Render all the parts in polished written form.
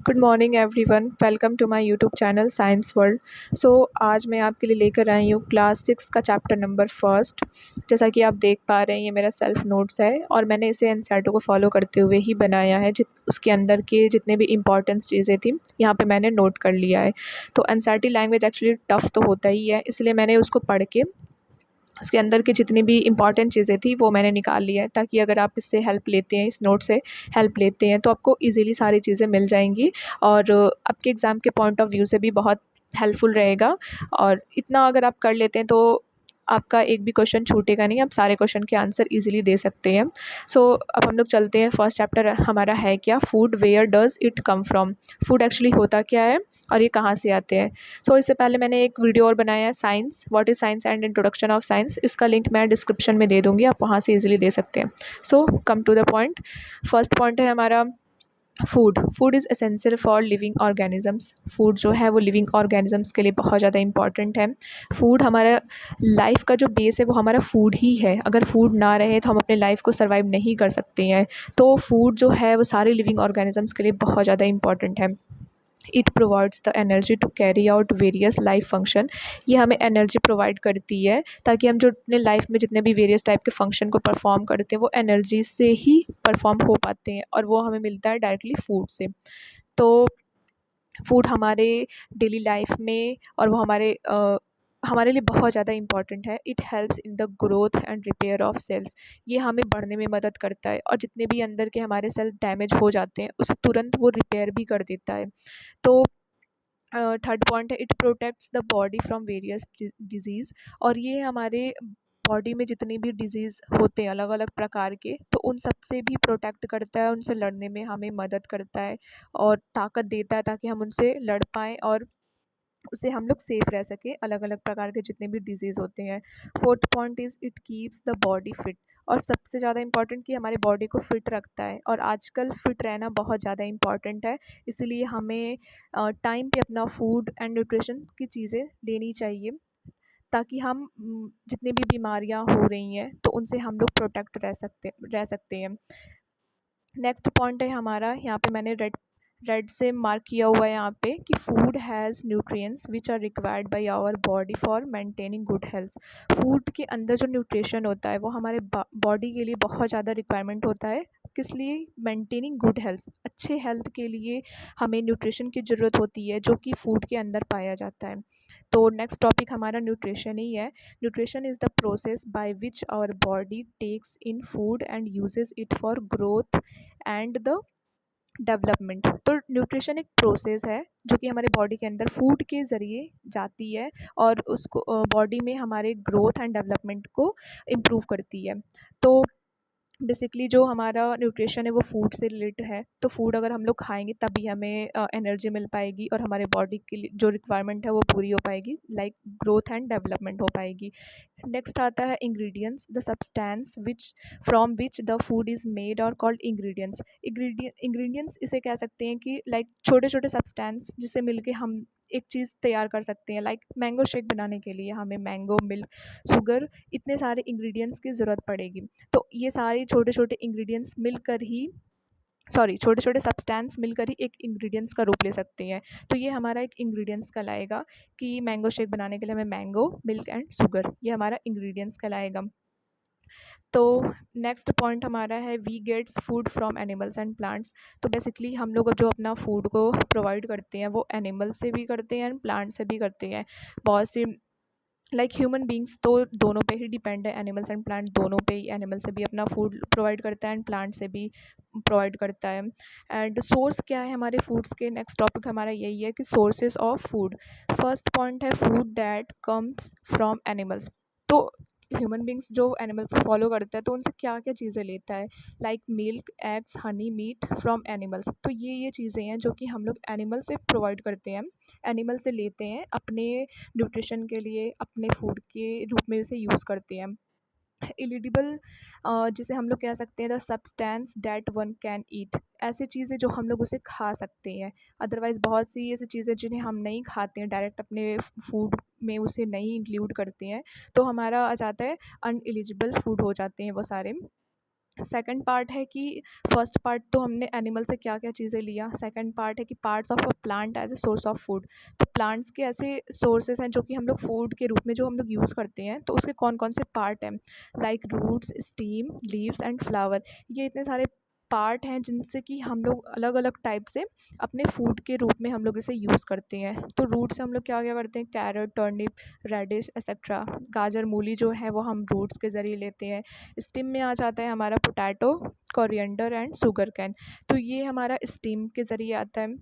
Good morning everyone, welcome to my YouTube channel Science World. आज मैं आपके लिए लेकर आई हूँ क्लास 6 का चैप्टर नंबर फर्स्ट। जैसा कि आप देख पा रहे हैं, ये मेरा सेल्फ नोट्स है और मैंने इसे एनसीईआरटी को फॉलो करते हुए ही बनाया है। उसके अंदर के जितने भी इंपॉर्टेंट चीज़ें थी यहाँ पे मैंने नोट कर लिया है। तो एनसीईआरटी लैंग्वेज एक्चुअली टफ़ तो होता ही है, इसलिए मैंने उसको पढ़ के उसके अंदर की जितनी भी इम्पॉर्टेंट चीज़ें थी वो मैंने निकाल लिया है, ताकि अगर आप इससे हेल्प लेते हैं, इस नोट से हेल्प लेते हैं, तो आपको ईज़िली सारी चीज़ें मिल जाएंगी और आपके एग्ज़ाम के पॉइंट ऑफ व्यू से भी बहुत हेल्पफुल रहेगा। और इतना अगर आप कर लेते हैं तो आपका एक भी क्वेश्चन छूटेगा नहीं, आप सारे क्वेश्चन के आंसर ईज़िली दे सकते हैं। अब हम लोग चलते हैं। फर्स्ट चैप्टर हमारा है क्या, food, where does it come from. Food actually होता क्या है और ये कहाँ से आते हैं। इससे पहले मैंने एक वीडियो और बनाया है, science, what is science and introduction of science. इसका लिंक मैं डिस्क्रिप्शन में दे दूँगी, आप वहाँ से ईज़िली दे सकते हैं। Come to the point. First point है हमारा food. Food is essential for living organisms. फूड जो है वो लिविंग ऑर्गेनिजम्स के लिए बहुत ज़्यादा इंपॉर्टेंट है। फूड हमारा लाइफ का जो बेस है वो हमारा फूड ही है। अगर फूड ना रहे तो हम अपने लाइफ को सर्वाइव नहीं कर सकते हैं। तो फूड जो है वो सारे लिविंग ऑर्गेनिजम्स के लिए बहुत ज़्यादा इंपॉर्टेंट है। It provides the energy to carry out various life function. ये हमें एनर्जी प्रोवाइड करती है ताकि हम जो अपने लाइफ में जितने भी वेरियस टाइप के फंक्शन को परफॉर्म करते हैं वो एनर्जी से ही परफॉर्म हो पाते हैं, और वो हमें मिलता है डायरेक्टली फूड से। तो फूड हमारे डेली लाइफ में और वो हमारे लिए बहुत ज़्यादा इंपॉर्टेंट है। It helps in the growth and repair of cells. ये हमें बढ़ने में मदद करता है और जितने भी अंदर के हमारे सेल डैमेज हो जाते हैं उसे तुरंत वो रिपेयर भी कर देता है। तो थर्ड पॉइंट है, it protects the body from various disease. और ये हमारे बॉडी में जितनी भी डिजीज़ होते हैं अलग अलग प्रकार के, तो उन सब से भी प्रोटेक्ट करता है, उनसे लड़ने में हमें मदद करता है और ताकत देता है ताकि हम उनसे लड़ पाएँ और उससे हम लोग सेफ़ रह सकें अलग अलग प्रकार के जितने भी डिजीज़ होते हैं। Fourth point is it keeps the body fit. और सबसे ज़्यादा इंपॉर्टेंट कि हमारे बॉडी को फिट रखता है, और आजकल फिट रहना बहुत ज़्यादा इंपॉर्टेंट है। इसलिए हमें टाइम पे अपना फूड एंड न्यूट्रिशन की चीज़ें लेनी चाहिए, ताकि हम जितनी भी बीमारियां हो रही हैं तो उनसे हम लोग प्रोटेक्ट रह सकते हैं। नेक्स्ट पॉइंट है हमारा, यहाँ पे मैंने रेड रेड से मार्क किया हुआ है यहाँ पे कि food has nutrients which are required by our body for maintaining good health. Food के अंदर जो न्यूट्रिशन होता है वो हमारे बॉडी के लिए बहुत ज़्यादा रिक्वायरमेंट होता है। किस लिए? मेंटेनिंग गुड हेल्थ, अच्छे हेल्थ के लिए हमें न्यूट्रिशन की ज़रूरत होती है, जो कि फूड के अंदर पाया जाता है। तो नेक्स्ट टॉपिक हमारा न्यूट्रिशन ही है। Nutrition is the process by which our body takes in food and uses it for growth and the development. तो न्यूट्रिशन एक प्रोसेस है जो कि हमारे बॉडी के अंदर फूड के ज़रिए जाती है और उसको बॉडी में हमारे ग्रोथ एंड डेवलपमेंट को इम्प्रूव करती है। तो बेसिकली जो हमारा न्यूट्रिशन है वो फूड से रिलेटेड है। तो फूड अगर हम लोग खाएंगे तभी हमें एनर्जी मिल पाएगी और हमारे बॉडी के लिए जो रिक्वायरमेंट है वो पूरी हो पाएगी, लाइक ग्रोथ एंड डेवलपमेंट हो पाएगी। नेक्स्ट आता है ingredients, the substance which from which the food is made और कॉल्ड इंग्रेडिएंट्स। इंग्रेडिएंट्स इसे कह सकते हैं कि लाइक छोटे छोटे सब्सटेंस जिससे मिलके हम एक चीज़ तैयार कर सकते हैं। लाइक मैंगो शेक बनाने के लिए हमें मैंगो, मिल्क, शुगर, इतने सारे इंग्रेडिएंट्स की ज़रूरत पड़ेगी। तो ये सारे छोटे छोटे इंग्रेडिएंट्स मिलकर ही, सॉरी, छोटे छोटे सब्सटेंस मिलकर ही एक इंग्रेडिएंट्स का रूप ले सकते हैं। तो ये हमारा एक इंग्रेडिएंट्स कहलाएगा कि मैंगो शेक बनाने के लिए हमें मैंगो, मिल्क एंड शुगर, ये हमारा इंग्रेडिएंट्स कहलाएगा। तो नेक्स्ट पॉइंट हमारा है, we gets food from animals and plants. तो बेसिकली हम लोग जो अपना फूड को प्रोवाइड करते हैं वो एनिमल से भी करते हैं एंड प्लांट से भी करते हैं। बहुत सी लाइक ह्यूमन बींग्स तो दोनों पे ही डिपेंड है, एनिमल्स एंड प्लांट दोनों पे ही। एनिमल से भी अपना फूड प्रोवाइड करता है एंड प्लांट से भी प्रोवाइड करता है। एंड सोर्स क्या है हमारे फूड्स के? नेक्स्ट टॉपिक हमारा यही है कि sources of food. First point है food that comes from animals. तो ह्यूमन बींग्स जो एनिमल को फॉलो करता है तो उनसे क्या क्या चीज़ें लेता है? Like milk, eggs, honey, meat from animals. तो ये चीज़ें हैं जो कि हम लोग एनिमल से प्रोवाइड करते हैं, एनिमल से लेते हैं, अपने न्यूट्रिशन के लिए, अपने फूड के रूप में इसे यूज़ करते हैं। एलिजिबल, जिसे हम लोग कह सकते हैं the substance that one can eat. ऐसी चीज़ें जो हम लोग उसे खा सकते हैं। अदरवाइज़ बहुत सी ऐसी चीज़ें जिन्हें हम नहीं खाते हैं, डायरेक्ट अपने फूड में उसे नहीं इंक्लूड करते हैं, तो हमारा आ जाता है अनएलिजिबल फूड हो जाते हैं वो सारे। सेकंड पार्ट है कि फर्स्ट पार्ट तो हमने एनिमल से क्या क्या चीज़ें लिया। सेकंड पार्ट है कि parts of a plant as a source of food. तो प्लांट्स के ऐसे सोर्सेज हैं जो कि हम लोग फूड के रूप में जो हम लोग यूज़ करते हैं, तो उसके कौन कौन से पार्ट हैं, like roots, stem, leaves and flower. ये इतने सारे पार्ट हैं जिनसे कि हम लोग अलग अलग टाइप से अपने फूड के रूप में हम लोग इसे यूज़ करते हैं। तो रूट से हम लोग क्या क्या करते हैं, कैरेट, टर्निप, रेडिश एक्सेट्रा। गाजर, मूली जो है वो हम रूट्स के ज़रिए लेते हैं। स्टीम में आ जाता है हमारा potato, coriander and sugar cane. तो ये हमारा स्टीम के ज़रिए आता है।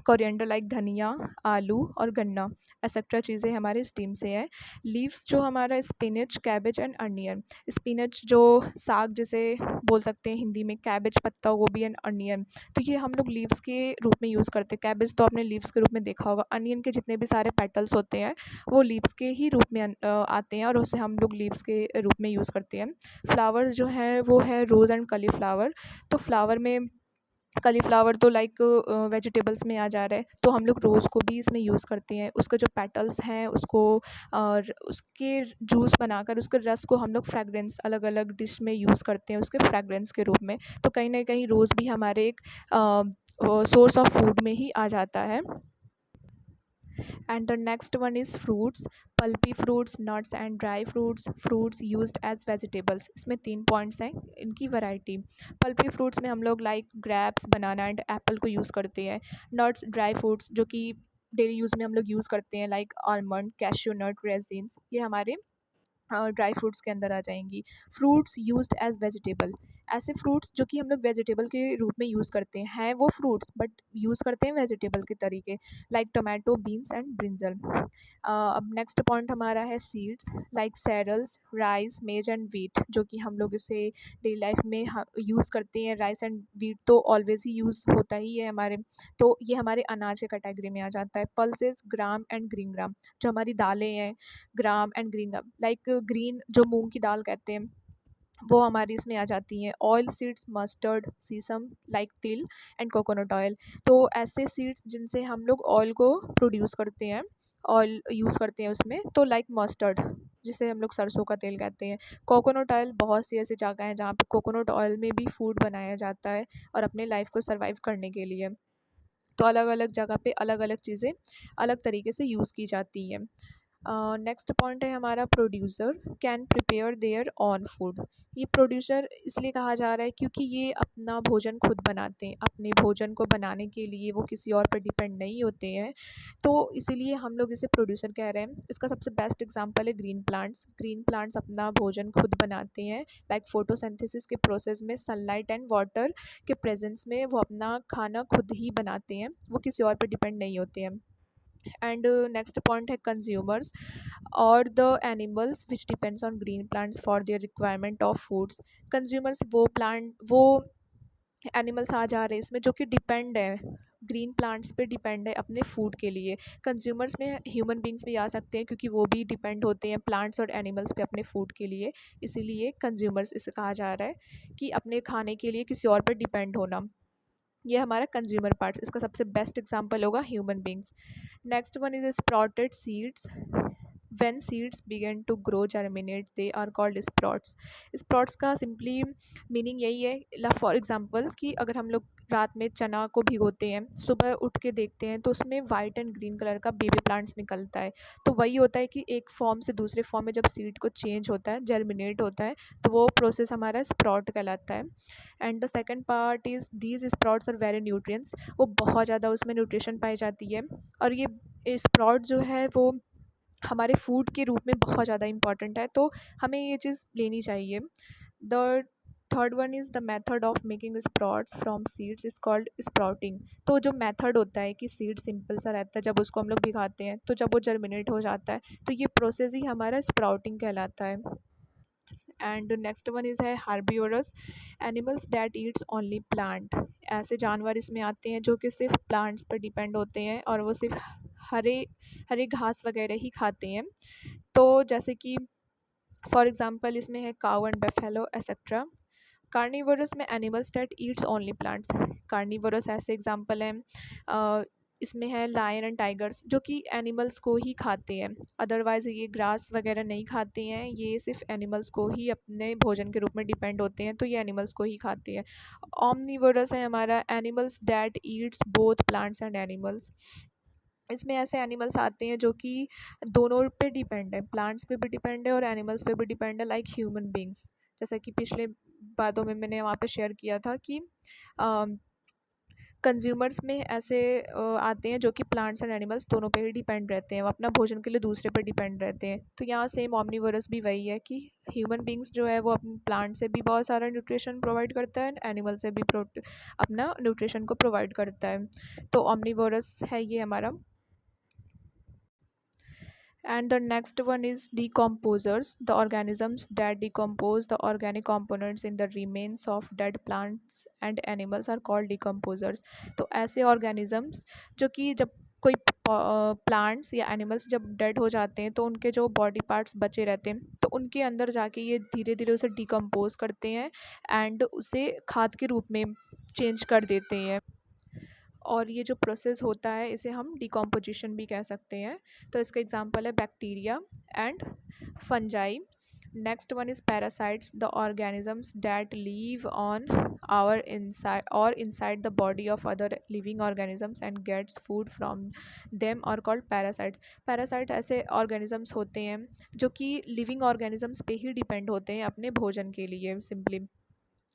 कोरिएंडर लाइक धनिया, आलू और गन्ना एक्सेट्रा चीज़ें हमारे स्टीम से है। लीव्स जो हमारा spinach, cabbage and onion. Spinach जो साग जिसे बोल सकते हैं हिंदी में, कैबेज पत्ता गोभी एंड अनियन। तो ये हम लोग लीव्स के रूप में यूज़ करते हैं। कैबेज तो आपने लीव्स के रूप में देखा होगा। अनियन के जितने भी सारे पेटल्स होते हैं वो लीव्स के ही रूप में आते हैं और उसे हम लोग लीव्स के रूप में यूज़ करते हैं। फ्लावर जो है वो है रोज़ एंड कलीफ्लावर। तो फ्लावर में कलीफ्लावर तो लाइक वेजिटेबल्स में आ जा रहा है, तो हम लोग रोज़ को भी इसमें यूज़ करते हैं। उसके जो पेटल्स हैं उसको और उसके जूस बनाकर उसके रस को हम लोग फ्रेगरेंस अलग अलग डिश में यूज़ करते हैं उसके फ्रेगरेंस के रूप में। तो कहीं ना कहीं रोज़ भी हमारे एक सोर्स ऑफ फूड में ही आ जाता है। And the next one is fruits, pulpy fruits, nuts and dry fruits, fruits used as vegetables। इसमें 3 पॉइंट्स हैं, इनकी वैरायटी। पल्पी फ्रूट्स में हम लोग like grapes, banana and Apple को यूज़ करते हैं। नट्स, ड्राई फ्रूट्स जो कि डेली यूज़ में हम लोग यूज़ करते हैं, like almond, cashew nut, raisins, ये हमारे ड्राई फ्रूट्स के अंदर आ जाएंगी। फ्रूट्स यूज्ड एज वेजिटेबल, ऐसे फ्रूट्स जो कि हम लोग वेजिटेबल के रूप में यूज़ करते हैं वो फ्रूट्स, बट यूज़ करते हैं वेजिटेबल के तरीके, like tomato, beans and brinjal. अब नेक्स्ट पॉइंट हमारा है सीड्स, लाइक सेरल्स, राइस, मेज एंड वीट, जो कि हम लोग इसे डेली लाइफ में यूज़ करते हैं। राइस एंड वीट तो ऑलवेज ही यूज़ होता ही है हमारे, तो ये हमारे अनाज के कैटेगरी में आ जाता है। Pulses, gram and green gram, जो हमारी दालें हैं, gram and green gram, like green जो मूंग की दाल कहते हैं वो हमारी इसमें आ जाती हैं। ऑयल सीड्स, मस्टर्ड, सीसम लाइक तिल एंड कोकोनट ऑयल। तो ऐसे सीड्स जिनसे हम लोग ऑयल को प्रोड्यूस करते हैं, ऑयल यूज़ करते हैं उसमें, तो लाइक मस्टर्ड जिसे हम लोग सरसों का तेल कहते हैं। कोकोनट ऑयल, बहुत सी ऐसी जगह हैं जहाँ पे कोकोनट ऑयल में भी फूड बनाया जाता है और अपने लाइफ को सर्वाइव करने के लिए। तो अलग अलग जगह पे अलग अलग चीज़ें अलग तरीके से यूज़ की जाती हैं। नेक्स्ट पॉइंट है हमारा producer can prepare their on food. ये प्रोड्यूसर इसलिए कहा जा रहा है क्योंकि ये अपना भोजन खुद बनाते हैं। अपने भोजन को बनाने के लिए वो किसी और पर डिपेंड नहीं होते हैं, तो इसीलिए हम लोग इसे प्रोड्यूसर कह रहे हैं। इसका सबसे बेस्ट एग्जांपल है ग्रीन प्लांट्स। ग्रीन प्लांट्स अपना भोजन खुद बनाते हैं, लाइक फोटोसिंथेसिस के प्रोसेस में सनलाइट एंड वाटर के प्रेजेंस में वो अपना खाना खुद ही बनाते हैं, वो किसी और पर डिपेंड नहीं होते हैं। एंड नेक्स्ट पॉइंट है कंज्यूमर्स और the animals which depends on green plants for their requirement of foods. Consumers वो एनिमल्स आ जा रहे हैं इसमें जो कि डिपेंड है, ग्रीन प्लांट्स पे डिपेंड है अपने फूड के लिए। कंज्यूमर्स में ह्यूमन बींग्स भी आ सकते हैं क्योंकि वो भी डिपेंड होते हैं प्लांट्स और एनिमल्स पे अपने फूड के लिए। इसीलिए कंज्यूमर्स इसे कहा जा रहा है कि अपने खाने के लिए किसी और पर डिपेंड होना। ये हमारा कंज्यूमर पार्ट्स, इसका सबसे बेस्ट एग्जांपल होगा human beings. Next one is sprouted seeds. When seeds begin to grow germinate they are called sprouts. Sprouts का सिंपली मीनिंग यही है, फॉर एग्जांपल कि अगर हम लोग रात में चना को भिगोते हैं, सुबह उठ के देखते हैं तो उसमें वाइट एंड ग्रीन कलर का बेबी प्लांट्स निकलता है। तो वही होता है कि एक फॉर्म से दूसरे फॉर्म में जब सीड को चेंज होता है, जर्मिनेट होता है, तो वो प्रोसेस हमारा स्प्राउट कहलाता है। And the second part is these sprouts are very nutrients. वो बहुत ज़्यादा उसमें न्यूट्रिशन पाई जाती है और ये स्प्राउट जो है वो हमारे फूड के रूप में बहुत ज़्यादा इंपॉर्टेंट है, तो हमें ये चीज़ लेनी चाहिए। The third one is the method of making sprouts from seeds is called sprouting. तो जो मेथड होता है कि सीड सिंपल सा रहता है, जब उसको हम लोग भिगाते हैं तो जब वो जर्मिनेट हो जाता है तो ये प्रोसेस ही हमारा स्प्राउटिंग कहलाता है। एंड नेक्स्ट वन इज़ है herbivorous, animals that eats only plant. ऐसे जानवर इसमें आते हैं जो कि सिर्फ प्लांट्स पर डिपेंड होते हैं और वो सिर्फ हरे हरे घास वगैरह ही खाते हैं। तो जैसे कि फॉर एग्जांपल इसमें है काऊ एंड बेफेलो एक्सेट्रा। कार्निवोरस में animals that eats only plants. Carnivorous ऐसे एग्जांपल हैं इसमें है लायन एंड टाइगर्स, जो कि एनिमल्स को ही खाते हैं। अदरवाइज़ ये ग्रास वगैरह नहीं खाते हैं, ये सिर्फ एनिमल्स को ही अपने भोजन के रूप में डिपेंड होते हैं, तो ये एनिमल्स को ही खाते हैं। ऑमनीवोरस है हमारा, animals that eats both plants and animals. इसमें ऐसे एनिमल्स आते हैं जो कि दोनों पे डिपेंड है, प्लांट्स पे भी डिपेंड है और एनिमल्स पे भी डिपेंड है, लाइक ह्यूमन बींग्स। जैसा कि पिछले बातों में मैंने वहाँ पे शेयर किया था कि कंज्यूमर्स में ऐसे आते हैं जो कि प्लांट्स एंड एनिमल्स दोनों पे ही डिपेंड रहते हैं, वो अपना भोजन के लिए दूसरे पे डिपेंड रहते हैं। तो यहाँ सेम ऑमनीवोरस भी वही है कि ह्यूमन बींग्स जो है वो अपने प्लांट से भी बहुत सारा न्यूट्रिशन प्रोवाइड करता है, एनिमल से भी अपना न्यूट्रिशन को प्रोवाइड करता है। तो ऑमनीवोरस है ये हमारा। And the next one is decomposers, the organisms that decompose the organic components in the remains of dead plants and animals are called decomposers. तो ऐसे organisms जो कि जब कोई प्लांट्स या एनिमल्स जब डेड हो जाते हैं तो उनके जो बॉडी पार्ट्स बचे रहते हैं तो उनके अंदर जाके ये धीरे धीरे उसे डिकम्पोज करते हैं एंड उसे खाद के रूप में चेंज कर देते हैं। और ये जो प्रोसेस होता है इसे हम डिकम्पोजिशन भी कह सकते हैं। तो इसका एग्जांपल है bacteria and fungi. Next one is parasites, the organisms that live on our inside और inside the body of other living organisms and gets food from them और कॉल्ड पैरासाइट्स। पैरासाइट ऐसे ऑर्गेनिजम्स होते हैं जो कि living organisms पे ही depend होते हैं अपने भोजन के लिए सिंपली।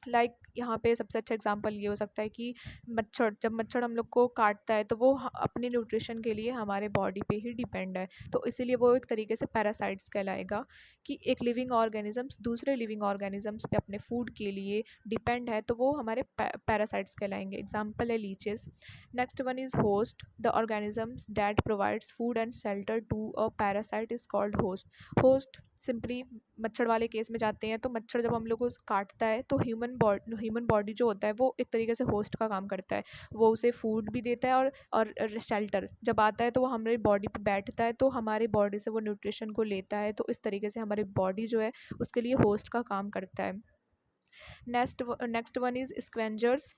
लाइक यहाँ पे सबसे अच्छा एग्जांपल ये हो सकता है कि मच्छर, जब मच्छर हम लोग को काटता है तो वो अपने न्यूट्रिशन के लिए हमारे बॉडी पे ही डिपेंड है, तो इसीलिए वो एक तरीके से पैरासाइट्स कहलाएगा कि एक लिविंग ऑर्गेनिजम्स दूसरे लिविंग ऑर्गेनिजम्स पे अपने फूड के लिए डिपेंड है, तो वो हमारे पैरासाइट्स कहलाएंगे। एग्जाम्पल है leeches. Next one is host, the organisms that provides food and shelter to a parasite is called host. Host simply मच्छर वाले केस में जाते हैं, तो मच्छर जब हम लोग को काटता है तो ह्यूमन बॉडी जो होता है वो एक तरीके से होस्ट का काम करता है। वो उसे फूड भी देता है और शेल्टर जब आता है तो वो हमारी बॉडी पे बैठता है, तो हमारे बॉडी से वो न्यूट्रिशन को लेता है, तो इस तरीके से हमारी बॉडी जो है उसके लिए होस्ट का काम करता है। Next one is scavengers,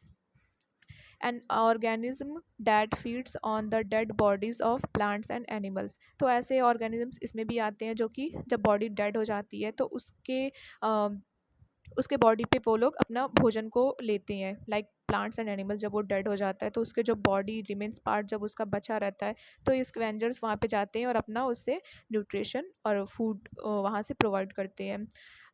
an organism that feeds on the dead bodies of plants and animals. तो ऐसे ऑर्गेनिजम्स इसमें भी आते हैं जो कि जब बॉडी डेड हो जाती है तो उसके बॉडी पे वो लोग अपना भोजन को लेते हैं। लाइक प्लांट्स एंड एनिमल्स जब वो डेड हो जाता है तो उसके जो बॉडी रिमेन्स पार्ट जब उसका बचा रहता है तो ये स्क्वेंजर्स वहाँ पे जाते हैं और अपना उससे न्यूट्रिशन और फूड वहाँ से प्रोवाइड करते हैं।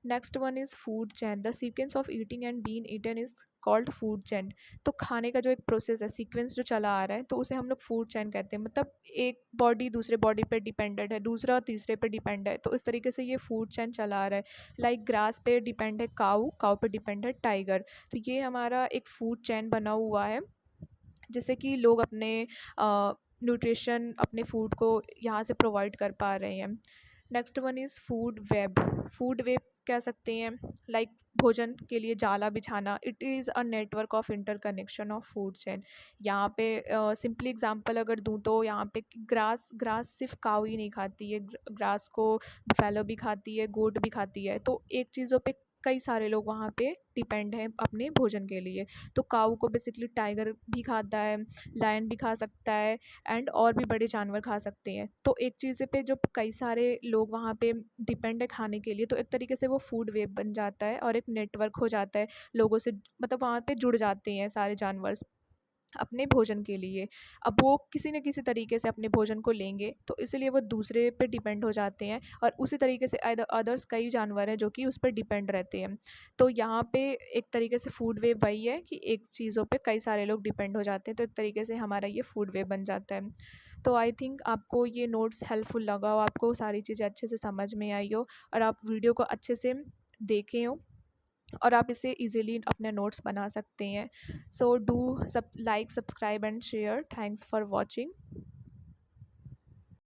Next one is food chain, the sequence of eating and been eaten is called food chain. तो खाने का जो एक प्रोसेस है, सीक्वेंस जो चला आ रहा है, तो उसे हम लोग फूड चैन कहते हैं। मतलब एक बॉडी दूसरे बॉडी पे डिपेंडेंट है, दूसरा तीसरे पे डिपेंड है, तो इस तरीके से ये फूड चैन चला आ रहा है। लाइक ग्रास पे डिपेंड है काऊ, काऊ पे डिपेंड है टाइगर। तो ये हमारा एक फूड चैन बना हुआ है जिससे कि लोग अपने न्यूट्रिशन अपने फूड को यहाँ से प्रोवाइड कर पा रहे हैं। Next one is food web. Food web कह सकते हैं लाइक भोजन के लिए जाला बिछाना। It is a network of interconnection of food chain. यहाँ पे सिंपली एग्जांपल अगर दूँ तो यहाँ पे ग्रास ग्रास सिर्फ काऊ ही नहीं खाती है, ग्रास को फैलो भी खाती है, गोट भी खाती है। तो एक चीज़ों पे कई सारे लोग वहाँ पे डिपेंड हैं अपने भोजन के लिए। तो काऊ को बेसिकली टाइगर भी खाता है, लायन भी खा सकता है एंड और भी बड़े जानवर खा सकते हैं। तो एक चीज़ पे जो कई सारे लोग वहाँ पे डिपेंड है खाने के लिए, तो एक तरीके से वो फूड वेब बन जाता है और एक नेटवर्क हो जाता है लोगों से, मतलब वहाँ पे जुड़ जाते हैं सारे जानवर अपने भोजन के लिए। अब वो किसी न किसी तरीके से अपने भोजन को लेंगे, तो इसीलिए वो दूसरे पे डिपेंड हो जाते हैं और उसी तरीके से अदर्स कई जानवर हैं जो कि उस पर डिपेंड रहते हैं। तो यहाँ पे एक तरीके से फूड वेब वही है कि एक चीज़ों पे कई सारे लोग डिपेंड हो जाते हैं, तो एक तरीके से हमारा ये फूड वेब बन जाता है। तो आई थिंक आपको ये नोट्स हेल्पफुल लगा हो, आपको सारी चीज़ें अच्छे से समझ में आई हो और आप वीडियो को अच्छे से देखे हो और आप इसे इजीली अपने नोट्स बना सकते हैं। सो डू सब like, subscribe and share. Thanks for watching.